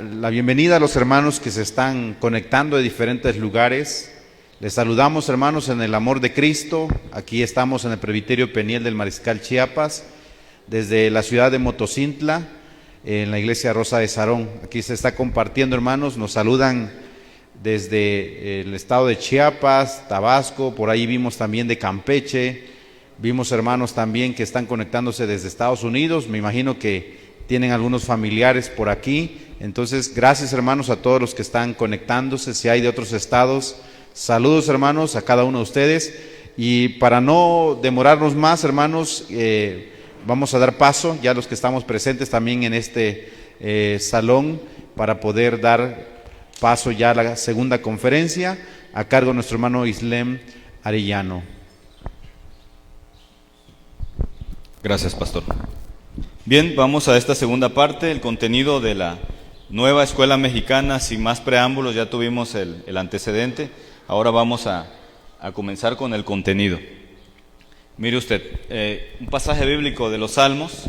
la bienvenida a los hermanos que se están conectando de diferentes lugares. Les saludamos, hermanos, en el amor de Cristo. Aquí estamos en el Presbiterio Peniel del Mariscal Chiapas, desde la ciudad de Motocintla, en la iglesia Rosa de Sarón. Aquí se está compartiendo, hermanos. Nos saludan desde el estado de Chiapas, Tabasco, por ahí vimos también de Campeche. Vimos hermanos también que están conectándose desde Estados Unidos. Me imagino que tienen algunos familiares por aquí. Entonces, gracias hermanos a todos los que están conectándose. Si hay de otros estados, saludos hermanos a cada uno de ustedes. Y para no demorarnos más, hermanos, vamos a dar paso ya a los que estamos presentes también en este salón para poder dar paso ya a la segunda conferencia a cargo de nuestro hermano Islem Arellano. Gracias, pastor. Bien, vamos a esta segunda parte, el contenido de la nueva escuela mexicana. Sin más preámbulos, ya tuvimos el antecedente. Ahora vamos a comenzar con el contenido. Mire usted, un pasaje bíblico de los Salmos.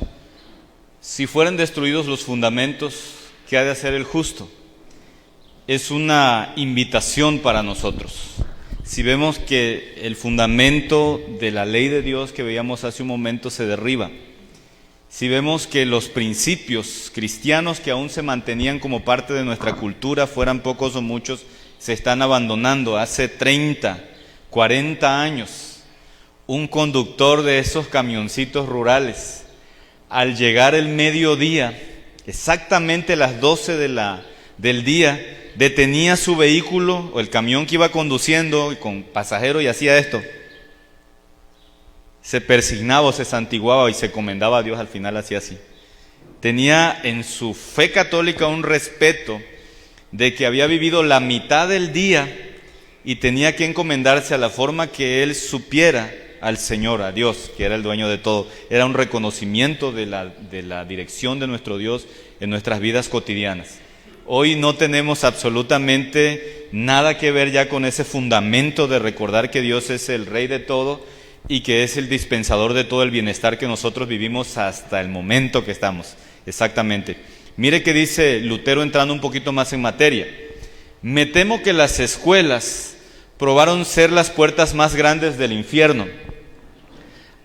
Si fueran destruidos los fundamentos, ¿qué ha de hacer el justo? Es una invitación para nosotros. Si vemos que el fundamento de la ley de Dios que veíamos hace un momento se derriba, si vemos que los principios cristianos que aún se mantenían como parte de nuestra cultura, fueran pocos o muchos, se están abandonando. Hace 30, 40 años, un conductor de esos camioncitos rurales, al llegar el mediodía, exactamente las 12 del día, detenía su vehículo o el camión que iba conduciendo con pasajeros y hacía esto. Se persignaba o se santiguaba y se comendaba a Dios. Al final hacía así. Tenía en su fe católica un respeto de que había vivido la mitad del día y tenía que encomendarse a la forma que él supiera al Señor, a Dios, que era el dueño de todo. Era un reconocimiento de la dirección de nuestro Dios en nuestras vidas cotidianas. Hoy no tenemos absolutamente nada que ver ya con ese fundamento de recordar que Dios es el Rey de todo y que es el dispensador de todo el bienestar que nosotros vivimos hasta el momento que estamos. Exactamente. Mire que dice Lutero, entrando un poquito más en materia. Me temo que las escuelas probaron ser las puertas más grandes del infierno,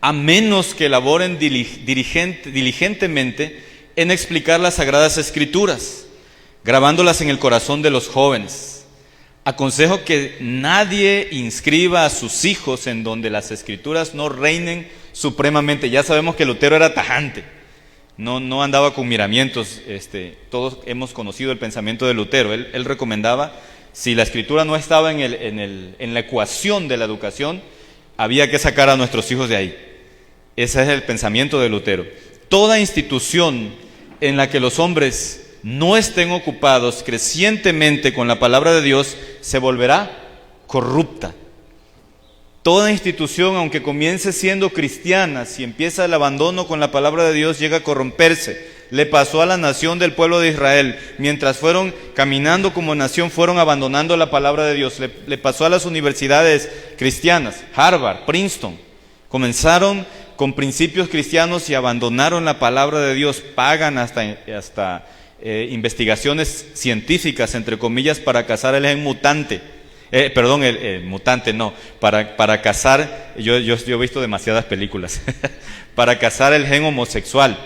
a menos que laboren diligentemente en explicar las Sagradas Escrituras, grabándolas en el corazón de los jóvenes. Aconsejo que nadie inscriba a sus hijos en donde las Escrituras no reinen supremamente. Ya sabemos que Lutero era tajante, no andaba con miramientos. Todos hemos conocido el pensamiento de Lutero. Él recomendaba, si la Escritura no estaba en la ecuación de la educación, había que sacar a nuestros hijos de ahí. Ese es el pensamiento de Lutero. Toda institución en la que los hombres no estén ocupados crecientemente con la palabra de Dios, se volverá corrupta. Toda institución, aunque comience siendo cristiana, si empieza el abandono con la palabra de Dios, llega a corromperse. Le pasó a la nación del pueblo de Israel. Mientras fueron caminando como nación, fueron abandonando la palabra de Dios. Le pasó a las universidades cristianas, Harvard, Princeton. Comenzaron con principios cristianos y abandonaron la palabra de Dios. Pagan hasta investigaciones científicas, entre comillas, para cazar el gen mutante. Para cazar, yo he visto demasiadas películas, para cazar el gen homosexual,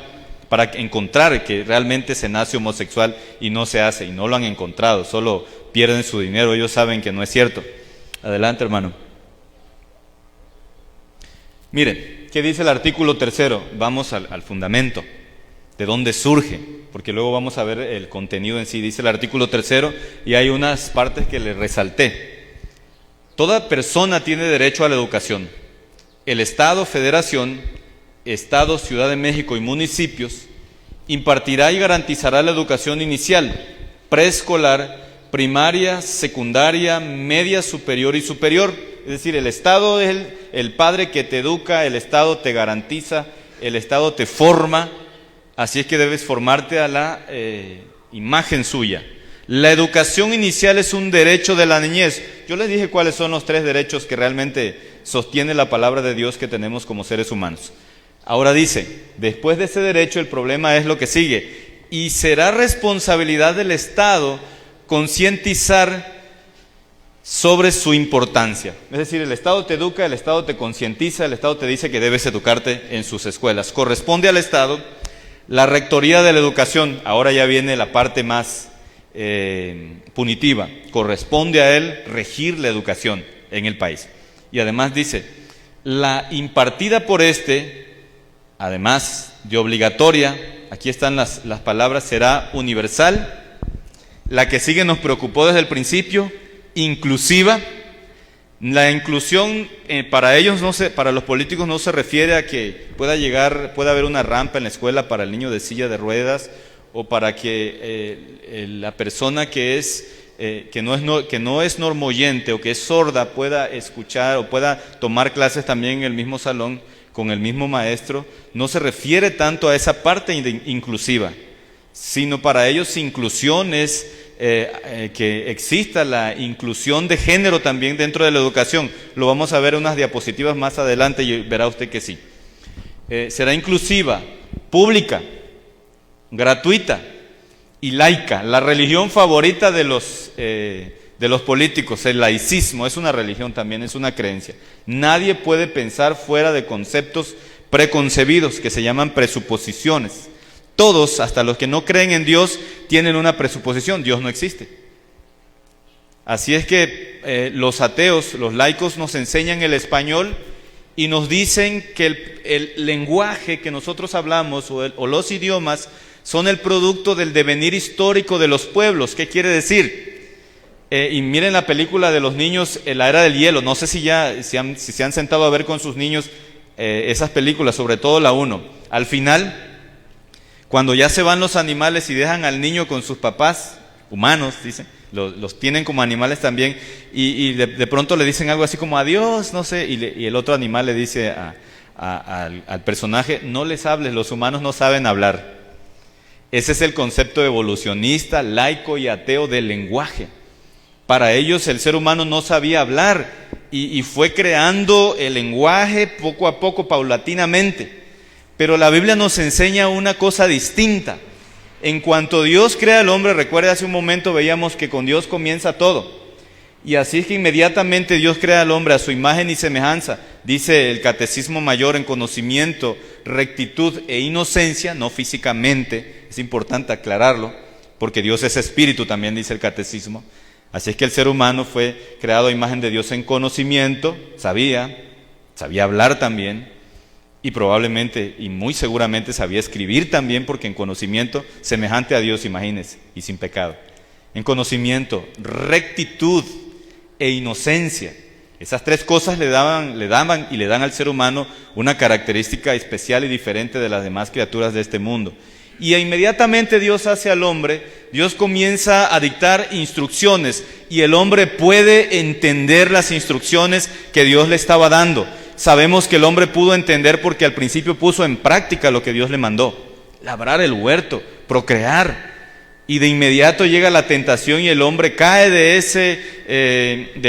para encontrar que realmente se nace homosexual y no se hace, y no lo han encontrado, solo pierden su dinero, ellos saben que no es cierto. Adelante, hermano. Miren, ¿qué dice el artículo 3? Vamos al fundamento. ¿De dónde surge? Porque luego vamos a ver el contenido en sí. Dice el artículo 3 y hay unas partes que le resalté. Toda persona tiene derecho a la educación. El Estado, Federación, Estado, Ciudad de México y municipios impartirá y garantizará la educación inicial, preescolar, primaria, secundaria, media, superior y superior. Es decir, el Estado es el padre que te educa, el Estado te garantiza, el Estado te forma. Así es que debes formarte a la imagen suya. La educación inicial es un derecho de la niñez. Yo les dije cuáles son los 3 derechos que realmente sostiene la palabra de Dios que tenemos como seres humanos. Ahora dice, después de ese derecho el problema es lo que sigue. y será responsabilidad del Estado concientizar sobre su importancia. Es decir, el Estado te educa, el Estado te concientiza, el Estado te dice que debes educarte en sus escuelas. Corresponde al Estado la rectoría de la educación. Ahora ya viene la parte más punitiva. Corresponde a él regir la educación en el país. Y además dice, la impartida por además de obligatoria, aquí están las palabras, será universal. La que sigue nos preocupó desde el principio, inclusiva. La inclusión para ellos, para los políticos, no se refiere a que pueda haber una rampa en la escuela para el niño de silla de ruedas, o para que la persona que no es normoyente o que es sorda pueda escuchar o pueda tomar clases también en el mismo salón con el mismo maestro. No se refiere tanto a esa parte inclusiva, sino para ellos inclusión es que exista la inclusión de género también dentro de la educación. Lo vamos a ver en unas diapositivas más adelante y verá usted que sí. Será inclusiva, pública, gratuita y laica. La religión favorita de los políticos, el laicismo, es una religión también, es una creencia. Nadie puede pensar fuera de conceptos preconcebidos que se llaman presuposiciones. Todos, hasta los que no creen en Dios, tienen una presuposición: Dios no existe. Así es que los ateos, los laicos, nos enseñan el español y nos dicen que el lenguaje que nosotros hablamos o los idiomas son el producto del devenir histórico de los pueblos. ¿Qué quiere decir? Y miren la película de los niños, La Era del Hielo. No sé si se han sentado a ver con sus niños esas películas, sobre todo la 1. Al final, cuando ya se van los animales y dejan al niño con sus papás, humanos, dicen, los tienen como animales también, y de pronto le dicen algo así como adiós, no sé, y el otro animal le dice al personaje: no les hables, los humanos no saben hablar. Ese es el concepto evolucionista, laico y ateo del lenguaje. Para ellos el ser humano no sabía hablar y fue creando el lenguaje poco a poco, paulatinamente. Pero la Biblia nos enseña una cosa distinta. En cuanto Dios crea al hombre, recuerda, hace un momento veíamos que con Dios comienza todo. Y así es que inmediatamente Dios crea al hombre a su imagen y semejanza. Dice el Catecismo Mayor: en conocimiento, rectitud e inocencia, no físicamente. Es importante aclararlo, porque Dios es espíritu, también dice el Catecismo. Así es que el ser humano fue creado a imagen de Dios en conocimiento, sabía hablar también. Y probablemente y muy seguramente sabía escribir también, porque en conocimiento semejante a Dios, imagínense, y sin pecado. En conocimiento, rectitud e inocencia. Esas tres cosas le daban y le dan al ser humano una característica especial y diferente de las demás criaturas de este mundo. Y inmediatamente Dios hace al hombre, Dios comienza a dictar instrucciones y el hombre puede entender las instrucciones que Dios le estaba dando. Sabemos que el hombre pudo entender porque al principio puso en práctica lo que Dios le mandó: labrar el huerto, procrear. Y de inmediato llega la tentación y el hombre cae de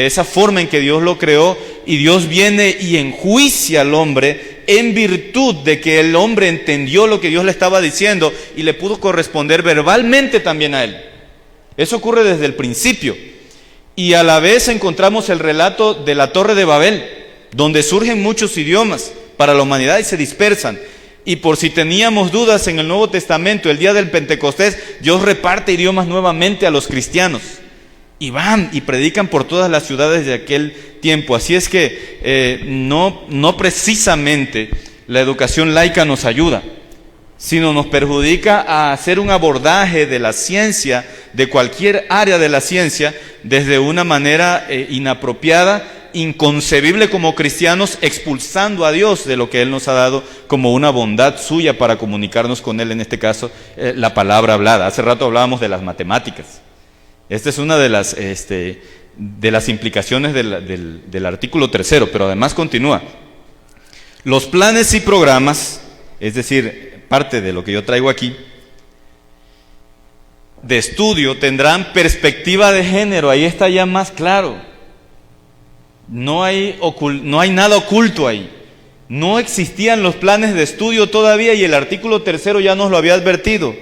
esa forma en que Dios lo creó, y Dios viene y enjuicia al hombre en virtud de que el hombre entendió lo que Dios le estaba diciendo y le pudo corresponder verbalmente también a él. Eso ocurre desde el principio. Y a la vez encontramos el relato de la Torre de Babel, donde surgen muchos idiomas para la humanidad y se dispersan. Y por si teníamos dudas, en el Nuevo Testamento, el día del Pentecostés, Dios reparte idiomas nuevamente a los cristianos. Y van y predican por todas las ciudades de aquel tiempo. Así es que no precisamente la educación laica nos ayuda, sino nos perjudica a hacer un abordaje de la ciencia, de cualquier área de la ciencia, desde una manera inapropiada, inconcebible como cristianos, expulsando a Dios de lo que Él nos ha dado como una bondad suya para comunicarnos con Él, en este caso la palabra hablada. Hace rato hablábamos de las matemáticas. Esta es una de las implicaciones del artículo 3, pero además continúa. Los planes y programas, es decir, parte de lo que yo traigo aquí, de estudio, tendrán perspectiva de género. Ahí está ya más claro. No hay nada oculto ahí. No existían los planes de estudio todavía y el artículo 3 ya nos lo había advertido.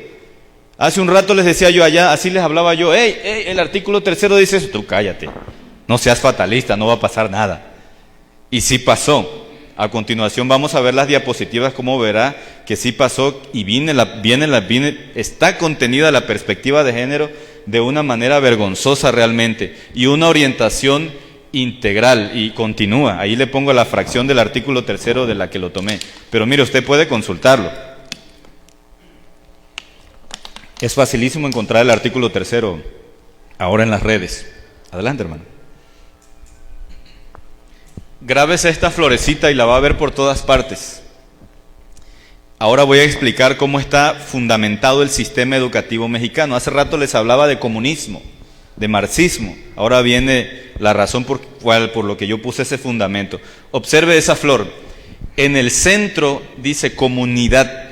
Hace un rato les decía yo allá, así les hablaba yo, hey, el artículo 3 dice eso. Tú cállate, no seas fatalista, no va a pasar nada. Y sí pasó. A continuación vamos a ver las diapositivas, como verá que sí pasó y está contenida la perspectiva de género de una manera vergonzosa realmente, y una orientación integral, y continúa. Ahí le pongo la fracción del artículo 3 de la que lo tomé. Pero mire, usted puede consultarlo. Es facilísimo encontrar el artículo 3 ahora en las redes. Adelante, hermano. Grábese esta florecita y la va a ver por todas partes. Ahora voy a explicar cómo está fundamentado el sistema educativo mexicano. Hace rato les hablaba de comunismo, de marxismo. Ahora viene la razón por lo que yo puse ese fundamento. Observe esa flor. En el centro dice comunidad.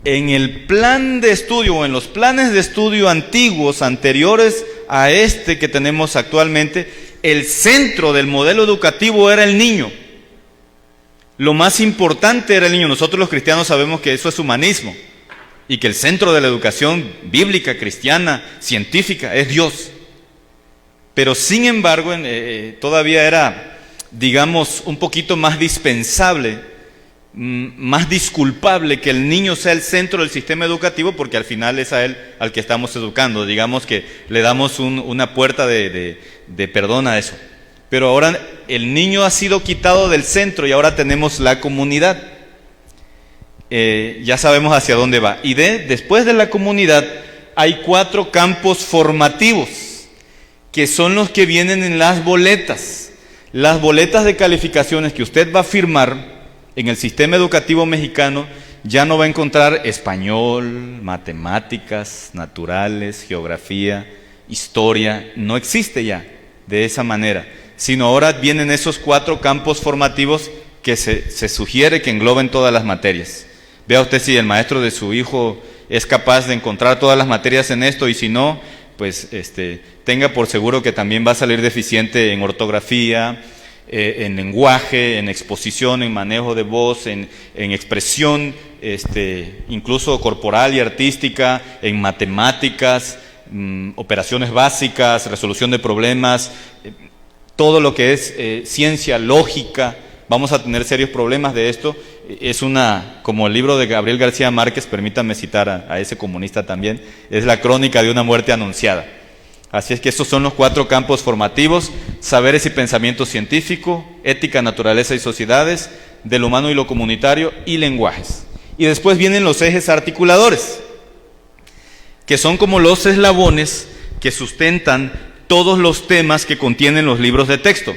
En el plan de estudio o en los planes de estudio antiguos, anteriores a este que tenemos actualmente, el centro del modelo educativo era el niño. Lo más importante era el niño. Nosotros los cristianos sabemos que eso es humanismo y que el centro de la educación bíblica, cristiana, científica es Dios. Pero sin embargo, todavía era, digamos, un poquito más dispensable, más disculpable que el niño sea el centro del sistema educativo, porque al final es a él al que estamos educando. Digamos que le damos una puerta de perdón a eso. Pero ahora el niño ha sido quitado del centro y ahora tenemos la comunidad. Ya sabemos hacia dónde va. Y después de la comunidad hay 4 campos formativos, que son los que vienen en las boletas. Las boletas de calificaciones que usted va a firmar en el sistema educativo mexicano, ya no va a encontrar español, matemáticas, naturales, geografía, historia. No existe ya de esa manera, sino ahora vienen esos 4 campos formativos que se sugiere que engloben todas las materias. Vea usted si el maestro de su hijo es capaz de encontrar todas las materias en esto, y si no, pues tenga por seguro que también va a salir deficiente en ortografía, en lenguaje, en exposición, en manejo de voz, en expresión, incluso corporal y artística, en matemáticas, operaciones básicas, resolución de problemas, todo lo que es ciencia, lógica. Vamos a tener serios problemas de esto. Es como el libro de Gabriel García Márquez, permítanme citar a ese comunista también, es la crónica de una muerte anunciada. Así es que estos son los 4 campos formativos: saberes y pensamiento científico, ética, naturaleza y sociedades, del humano y lo comunitario, y lenguajes. Y después vienen los ejes articuladores, que son como los eslabones que sustentan todos los temas que contienen los libros de texto.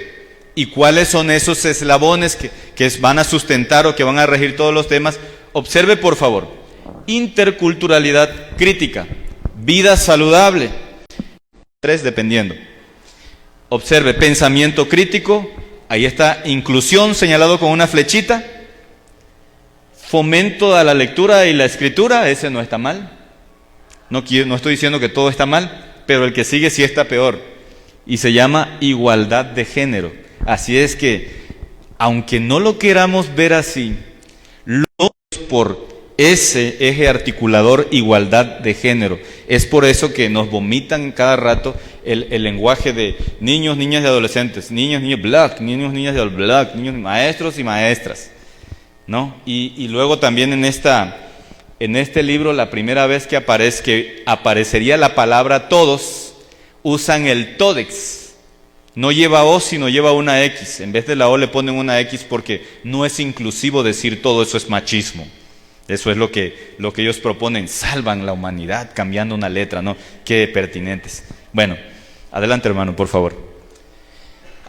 ¿Y cuáles son esos eslabones que van a sustentar o que van a regir todos los temas? Observe, por favor: interculturalidad crítica, vida saludable, 3 dependiendo. Observe, pensamiento crítico, ahí está inclusión señalado con una flechita. Fomento a la lectura y la escritura, ese no está mal. No estoy diciendo que todo está mal, pero el que sigue sí está peor, y se llama igualdad de género. Así es que, aunque no lo queramos ver así, por ese eje articulador, igualdad de género. Es por eso que nos vomitan cada rato el lenguaje de niños, niñas y adolescentes, niños, niñas black, niños, niñas de all black, niños, maestros y maestras, ¿no? Y luego también en este libro, la primera vez que aparecería la palabra todos, usan el todex. No lleva O, sino lleva una X. En vez de la O le ponen una X porque no es inclusivo decir todo, eso es machismo. Eso es lo que ellos proponen, salvan la humanidad cambiando una letra, ¿no? Qué pertinentes. Bueno, adelante, hermano, por favor.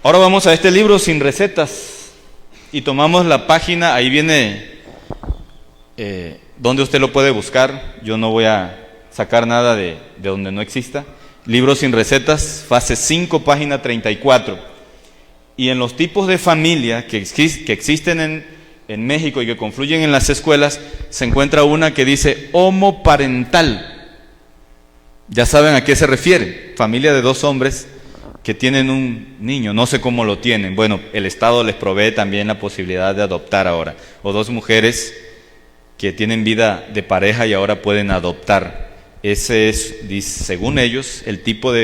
Ahora vamos a este libro sin recetas y tomamos la página, ahí viene donde usted lo puede buscar. Yo no voy a sacar nada de donde no exista. Libro sin recetas, fase 5, página 34. Y en los tipos de familia que existen en México y que confluyen en las escuelas, se encuentra una que dice homoparental. Ya saben a qué se refiere: familia de 2 hombres que tienen un niño, no sé cómo lo tienen. Bueno, el Estado les provee también la posibilidad de adoptar ahora. O 2 mujeres que tienen vida de pareja y ahora pueden adoptar. Ese es, según ellos,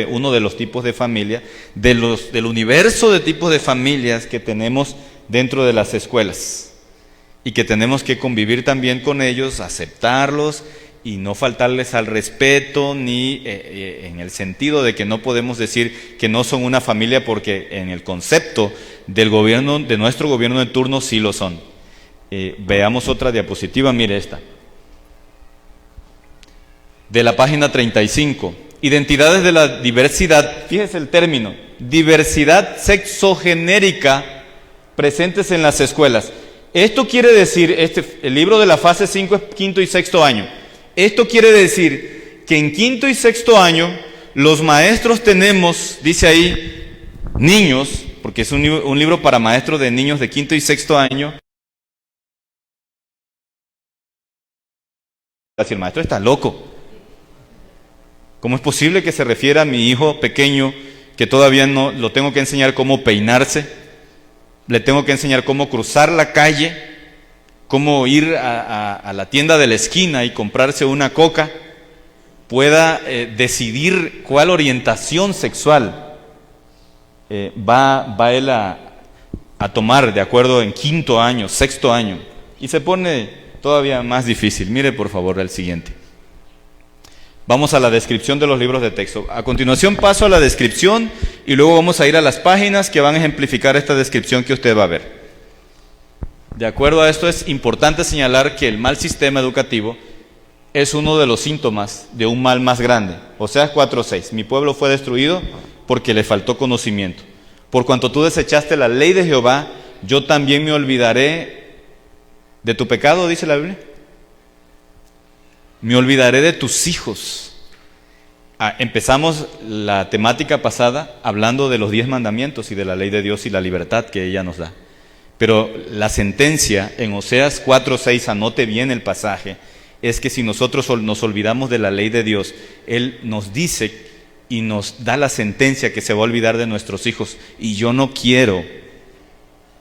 uno de los tipos de familia, del universo de tipos de familias que tenemos dentro de las escuelas, y que tenemos que convivir también con ellos, aceptarlos y no faltarles al respeto, ni en el sentido de que no podemos decir que no son una familia, porque en el concepto del gobierno, de nuestro gobierno de turno, sí lo son. Veamos otra diapositiva, mire esta. De la página 35. Identidades de la diversidad, fíjese el término, diversidad sexogenérica presentes en las escuelas. Esto quiere decir, el libro de la fase 5 es quinto y sexto año. Esto quiere decir que en quinto y sexto año los maestros tenemos, dice ahí, niños, porque es un libro para maestros de niños de quinto y sexto año. Si el maestro está loco, ¿cómo es posible que se refiera a mi hijo pequeño, que todavía no lo tengo que enseñar cómo peinarse? Le tengo que enseñar cómo cruzar la calle, cómo ir a la tienda de la esquina y comprarse una coca, pueda decidir cuál orientación sexual va él a tomar de acuerdo en quinto año, sexto año. Y se pone todavía más difícil. Mire por favor el siguiente. Vamos a la descripción de los libros de texto. A continuación paso a la descripción y luego vamos a ir a las páginas que van a ejemplificar esta descripción que usted va a ver. De acuerdo a esto, es importante señalar que el mal sistema educativo es uno de los síntomas de un mal más grande. Oseas 4:6. Mi pueblo fue destruido porque le faltó conocimiento. Por cuanto tú desechaste la ley de Jehová, yo también me olvidaré de tu pecado, dice la Biblia. Me olvidaré de tus hijos. Empezamos la temática pasada hablando de los 10 mandamientos y de la ley de Dios y la libertad que ella nos da. Pero la sentencia en Oseas 4:6, anote bien el pasaje, es que si nosotros nos olvidamos de la ley de Dios, Él nos dice y nos da la sentencia que se va a olvidar de nuestros hijos. Y yo no quiero,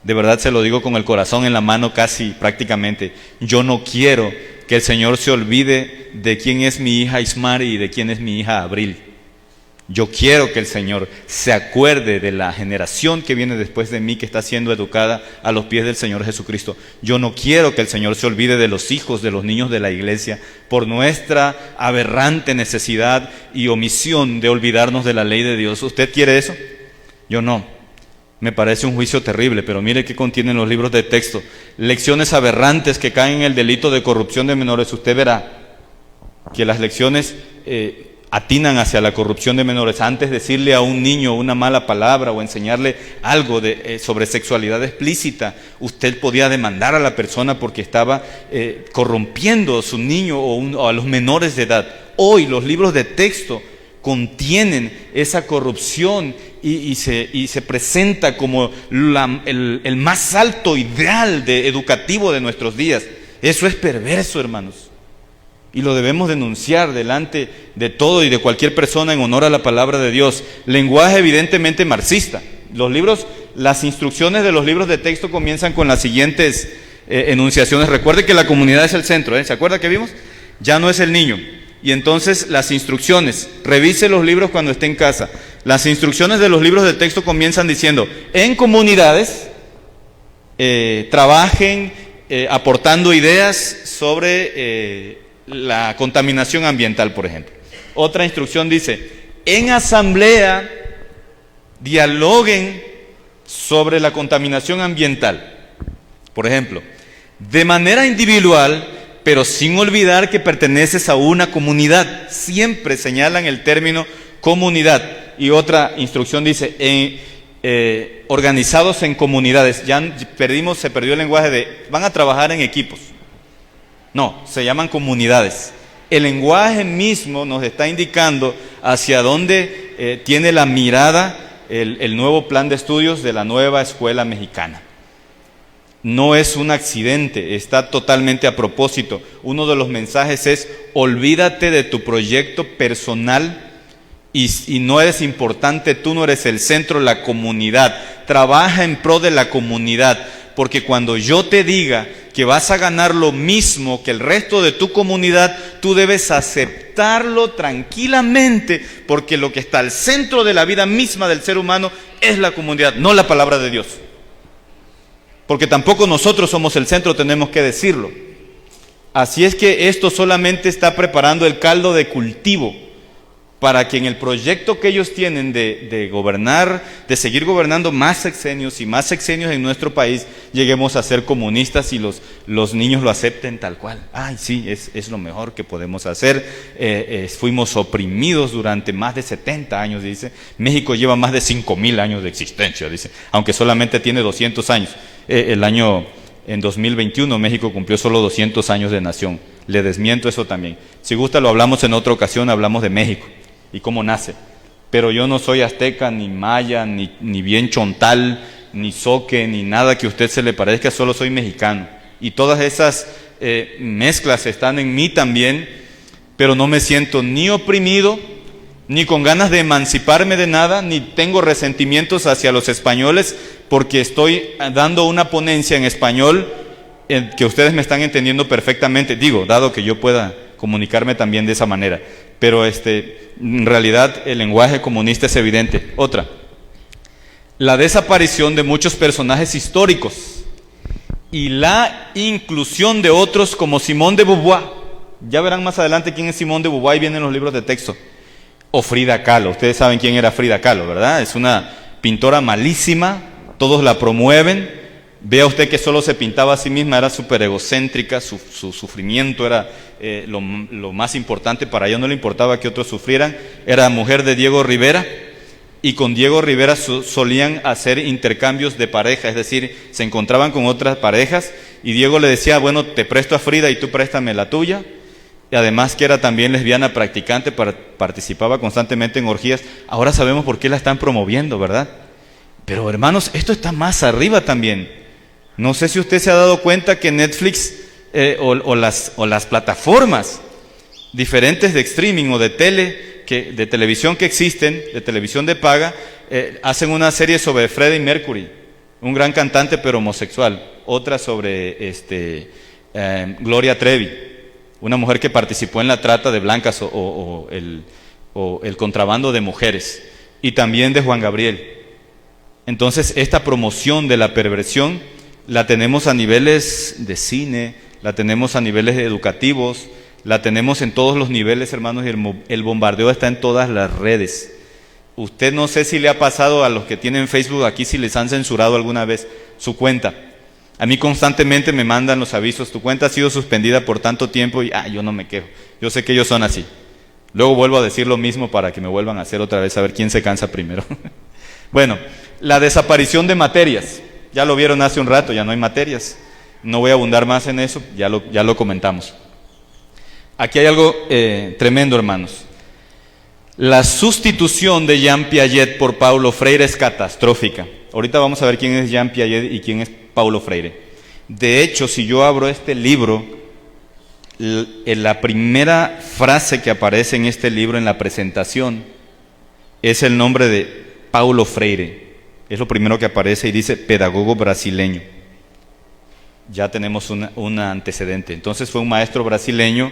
de verdad se lo digo con el corazón en la mano casi prácticamente, yo no quiero que el Señor se olvide de quién es mi hija Ismari y de quién es mi hija Abril. Yo quiero que el Señor se acuerde de la generación que viene después de mí, que está siendo educada a los pies del Señor Jesucristo. Yo no quiero que el Señor se olvide de los hijos, de los niños de la iglesia, por nuestra aberrante necesidad y omisión de olvidarnos de la ley de Dios. ¿Usted quiere eso? Yo no. Me parece un juicio terrible, pero mire qué contienen los libros de texto. Lecciones aberrantes que caen en el delito de corrupción de menores. Usted verá que las lecciones atinan hacia la corrupción de menores. Antes de decirle a un niño una mala palabra o enseñarle algo sobre sexualidad explícita, usted podía demandar a la persona porque estaba corrompiendo a su niño o a los menores de edad. Hoy los libros de texto contienen esa corrupción y se presenta como el más alto ideal educativo de nuestros días. Eso es perverso, hermanos, y lo debemos denunciar delante de todo y de cualquier persona en honor a la palabra de Dios. Lenguaje evidentemente marxista. Las instrucciones de los libros de texto comienzan con las siguientes enunciaciones. Recuerde que la comunidad es el centro, ¿Se acuerda que vimos? Ya no es el niño. Y entonces las instrucciones, revise los libros cuando esté en casa. Las instrucciones de los libros de texto comienzan diciendo: en comunidades trabajen aportando ideas sobre la contaminación ambiental, por ejemplo. Otra instrucción dice: en asamblea dialoguen sobre la contaminación ambiental. Por ejemplo, de manera individual, pero sin olvidar que perteneces a una comunidad. Siempre señalan el término comunidad. Y otra instrucción dice: organizados en comunidades. Ya se perdió el lenguaje de van a trabajar en equipos. No, se llaman comunidades. El lenguaje mismo nos está indicando hacia dónde tiene la mirada el nuevo plan de estudios de la nueva escuela mexicana. No es un accidente, está totalmente a propósito. Uno de los mensajes es: olvídate de tu proyecto personal y no eres importante, tú no eres el centro, la comunidad. Trabaja en pro de la comunidad. porque cuando yo te diga que vas a ganar lo mismo que el resto de tu comunidad, tú debes aceptarlo tranquilamente, porque lo que está al centro de la vida misma del ser humano es la comunidad, no la palabra de Dios. Porque tampoco nosotros somos el centro, tenemos que decirlo. Así es que esto solamente está preparando el caldo de cultivo para que en el proyecto que ellos tienen de gobernar, de seguir gobernando más sexenios y más sexenios en nuestro país, lleguemos a ser comunistas y los niños lo acepten tal cual. Ay, sí, es lo mejor que podemos hacer. Fuimos oprimidos durante más de 70 años, dice. México lleva más de 5,000 años de existencia, dice, aunque solamente tiene 200 años. En 2021 México cumplió solo 200 años de nación. Le desmiento eso también. Si gusta lo hablamos en otra ocasión, hablamos de México y cómo nace. Pero yo no soy azteca, ni maya, ni bien chontal, ni zoque, ni nada que a usted se le parezca, solo soy mexicano. Y todas esas mezclas están en mí también, pero no me siento ni oprimido, ni con ganas de emanciparme de nada, ni tengo resentimientos hacia los españoles, porque estoy dando una ponencia en español que ustedes me están entendiendo perfectamente, digo, dado que yo pueda comunicarme también de esa manera. Pero en realidad el lenguaje comunista es evidente. Otra, la desaparición de muchos personajes históricos y la inclusión de otros como Simone de Beauvoir. Ya verán más adelante quién es Simone de Beauvoir y vienen los libros de texto. O Frida Kahlo. Ustedes saben quién era Frida Kahlo, ¿verdad? Es una pintora malísima, todos la promueven. Vea usted que solo se pintaba a sí misma, era súper egocéntrica, su sufrimiento era lo más importante, para ella no le importaba que otros sufrieran. Era mujer de Diego Rivera, y con Diego Rivera solían hacer intercambios de pareja, es decir, se encontraban con otras parejas, y Diego le decía, bueno, te presto a Frida y tú préstame la tuya. Y además que era también lesbiana practicante, participaba constantemente en orgías. Ahora sabemos por qué la están promoviendo, ¿verdad? Pero hermanos, esto está más arriba también. No sé si usted se ha dado cuenta que Netflix o las plataformas diferentes de streaming o de televisión que existen, de televisión de paga, hacen una serie sobre Freddie Mercury, un gran cantante pero homosexual. Otra sobre Gloria Trevi, una mujer que participó en la trata de blancas o el contrabando de mujeres, y también de Juan Gabriel. Entonces esta promoción de la perversión la tenemos a niveles de cine, la tenemos a niveles educativos, la tenemos en todos los niveles, hermanos, y el bombardeo está en todas las redes. Usted no sé si le ha pasado a los que tienen Facebook aquí, si les han censurado alguna vez su cuenta. A mí constantemente me mandan los avisos, tu cuenta ha sido suspendida por tanto tiempo, y yo no me quejo, yo sé que ellos son así. Luego vuelvo a decir lo mismo para que me vuelvan a hacer otra vez, a ver quién se cansa primero. Bueno, la desaparición de materias. Ya lo vieron hace un rato, ya no hay materias. No voy a abundar más en eso, ya lo comentamos. Aquí hay algo tremendo, hermanos. La sustitución de Jean Piaget por Paulo Freire es catastrófica. Ahorita vamos a ver quién es Jean Piaget y quién es Paulo Freire. De hecho, si yo abro este libro, la primera frase que aparece en este libro en la presentación es el nombre de Paulo Freire. Es lo primero que aparece y dice pedagogo brasileño. Ya tenemos un antecedente. Entonces fue un maestro brasileño.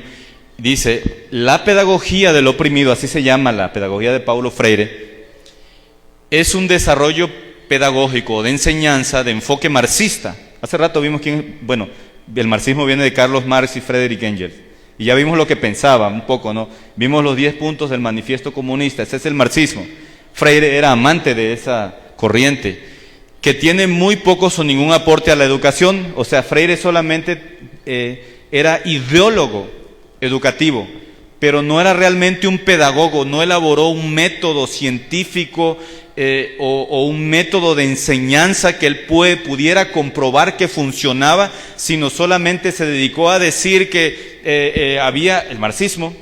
Dice, la pedagogía del oprimido, así se llama la pedagogía de Paulo Freire, es un desarrollo pedagógico de enseñanza de enfoque marxista. Hace rato vimos el marxismo viene de Carlos Marx y Friedrich Engels. Y ya vimos lo que pensaba un poco, ¿no? Vimos los 10 puntos del manifiesto comunista. Ese es el marxismo. Freire era amante de esa corriente, que tiene muy pocos o ningún aporte a la educación. O sea, Freire solamente era ideólogo educativo, pero no era realmente un pedagogo, no elaboró un método científico o un método de enseñanza que él pudiera comprobar que funcionaba, sino solamente se dedicó a decir que había el marxismo,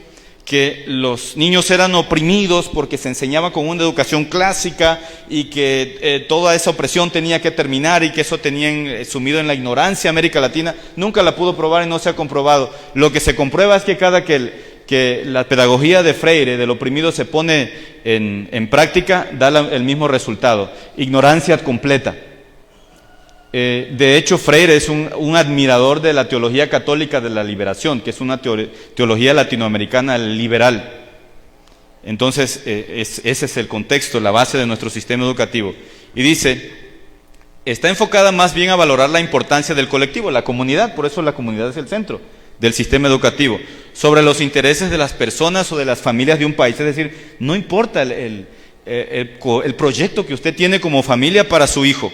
que los niños eran oprimidos porque se enseñaba con una educación clásica y que toda esa opresión tenía que terminar y que eso tenían sumido en la ignorancia. América Latina nunca la pudo probar y no se ha comprobado. Lo que se comprueba es que cada que la pedagogía de Freire, del oprimido, se pone en práctica, da el mismo resultado: ignorancia completa. De hecho, Freire es un admirador de la teología católica de la liberación, que es una teología latinoamericana liberal. Entonces, ese es el contexto, la base de nuestro sistema educativo. Y dice, está enfocada más bien a valorar la importancia del colectivo, la comunidad, por eso la comunidad es el centro del sistema educativo, sobre los intereses de las personas o de las familias de un país. Es decir, no importa el proyecto que usted tiene como familia para su hijo.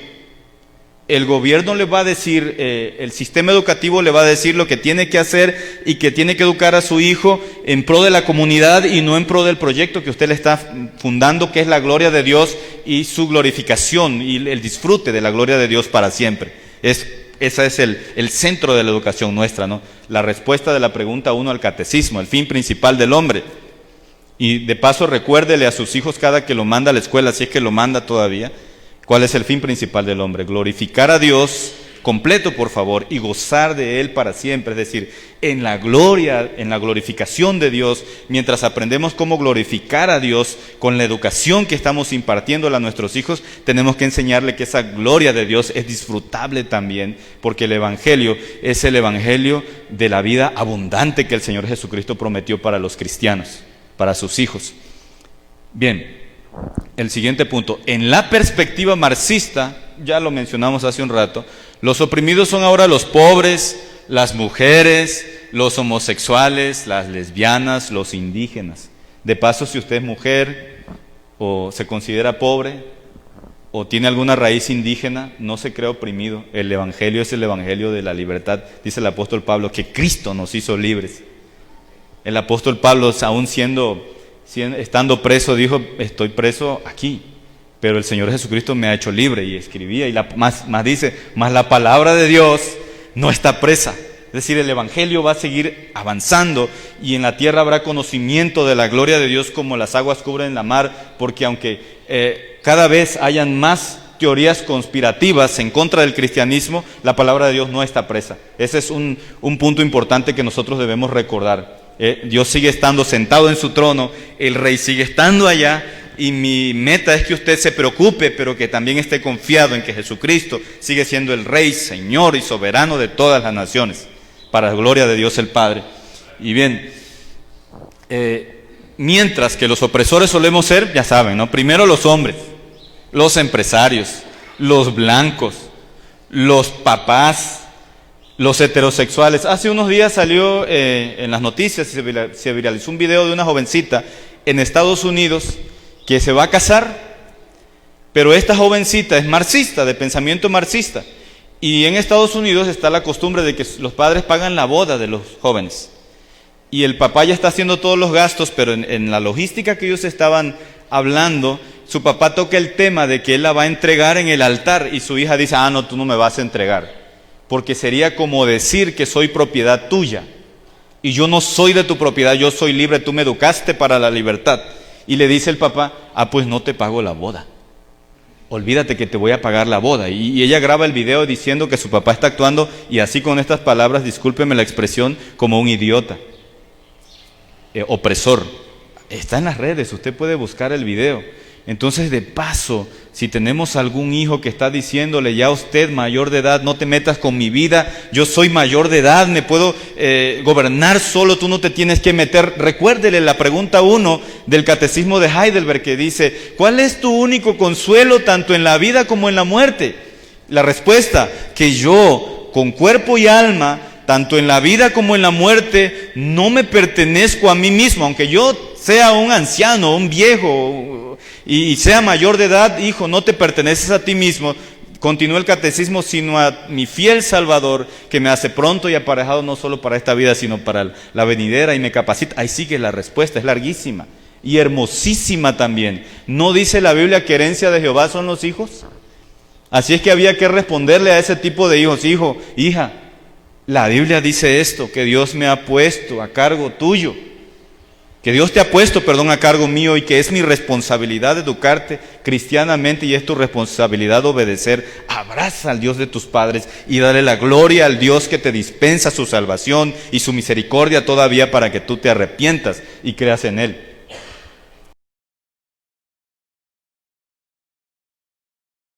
El gobierno le va a decir, el sistema educativo le va a decir lo que tiene que hacer y que tiene que educar a su hijo en pro de la comunidad y no en pro del proyecto que usted le está fundando, que es la gloria de Dios y su glorificación y el disfrute de la gloria de Dios para siempre. Ese es el centro de la educación nuestra, ¿no? La respuesta de la pregunta 1 al catecismo, el fin principal del hombre. Y de paso recuérdele a sus hijos cada que lo manda a la escuela, si es que lo manda todavía, ¿cuál es el fin principal del hombre? Glorificar a Dios completo, por favor, y gozar de Él para siempre. Es decir, en la gloria, en la glorificación de Dios, mientras aprendemos cómo glorificar a Dios con la educación que estamos impartiéndole a nuestros hijos, tenemos que enseñarle que esa gloria de Dios es disfrutable también, porque el Evangelio es el Evangelio de la vida abundante que el Señor Jesucristo prometió para los cristianos, para sus hijos. Bien. El siguiente punto, en la perspectiva marxista, ya lo mencionamos hace un rato, los oprimidos son ahora los pobres, las mujeres, los homosexuales, las lesbianas, los indígenas. De paso, si usted es mujer o se considera pobre o tiene alguna raíz indígena, no se crea oprimido. El Evangelio es el Evangelio de la libertad. Dice el apóstol Pablo que Cristo nos hizo libres. El apóstol Pablo, aún estando preso, dijo, estoy preso aquí, pero el Señor Jesucristo me ha hecho libre, y escribía, y más dice, más la palabra de Dios no está presa. Es decir, el Evangelio va a seguir avanzando, y en la tierra habrá conocimiento de la gloria de Dios como las aguas cubren la mar, porque aunque cada vez hayan más teorías conspirativas en contra del cristianismo, la palabra de Dios no está presa. Ese es un punto importante que nosotros debemos recordar. Dios sigue estando sentado en su trono, el Rey sigue estando allá, y mi meta es que usted se preocupe, pero que también esté confiado en que Jesucristo sigue siendo el Rey, Señor y soberano de todas las naciones, para la gloria de Dios el Padre. Y bien, mientras que los opresores solemos ser, ya saben, ¿no? Primero los hombres, los empresarios, los blancos, los papás, los heterosexuales. Hace unos días salió en las noticias, se viralizó un video de una jovencita en Estados Unidos que se va a casar, pero esta jovencita es marxista, de pensamiento marxista, y en Estados Unidos está la costumbre de que los padres pagan la boda de los jóvenes, y el papá ya está haciendo todos los gastos, pero en la logística que ellos estaban hablando, su papá toca el tema de que él la va a entregar en el altar, y su hija dice, no, tú no me vas a entregar, porque sería como decir que soy propiedad tuya, y yo no soy de tu propiedad, yo soy libre, tú me educaste para la libertad. Y le dice el papá, pues no te pago la boda, olvídate que te voy a pagar la boda. Y ella graba el video diciendo que su papá está actuando, y así con estas palabras, discúlpeme la expresión, como un idiota, opresor. Está en las redes, usted puede buscar el video. Entonces, de paso, si tenemos algún hijo que está diciéndole, ya usted mayor de edad, no te metas con mi vida, yo soy mayor de edad, me puedo gobernar solo, tú no te tienes que meter. Recuérdele la pregunta 1 del Catecismo de Heidelberg, que dice, ¿cuál es tu único consuelo tanto en la vida como en la muerte? La respuesta, que yo, con cuerpo y alma, tanto en la vida como en la muerte, no me pertenezco a mí mismo, aunque yo sea un anciano, un viejo, y sea mayor de edad, hijo, no te perteneces a ti mismo, continúa el catecismo, sino a mi fiel Salvador, que me hace pronto y aparejado no solo para esta vida, sino para la venidera, y me capacita. Ahí sigue la respuesta, es larguísima y hermosísima también. ¿No dice la Biblia que herencia de Jehová son los hijos? Así es que había que responderle a ese tipo de hijos, hijo, hija, la Biblia dice esto, que Dios me ha puesto a cargo tuyo, que Dios te ha puesto, a cargo mío, y que es mi responsabilidad educarte cristianamente, y es tu responsabilidad obedecer. Abraza al Dios de tus padres y dale la gloria al Dios que te dispensa su salvación y su misericordia todavía, para que tú te arrepientas y creas en Él.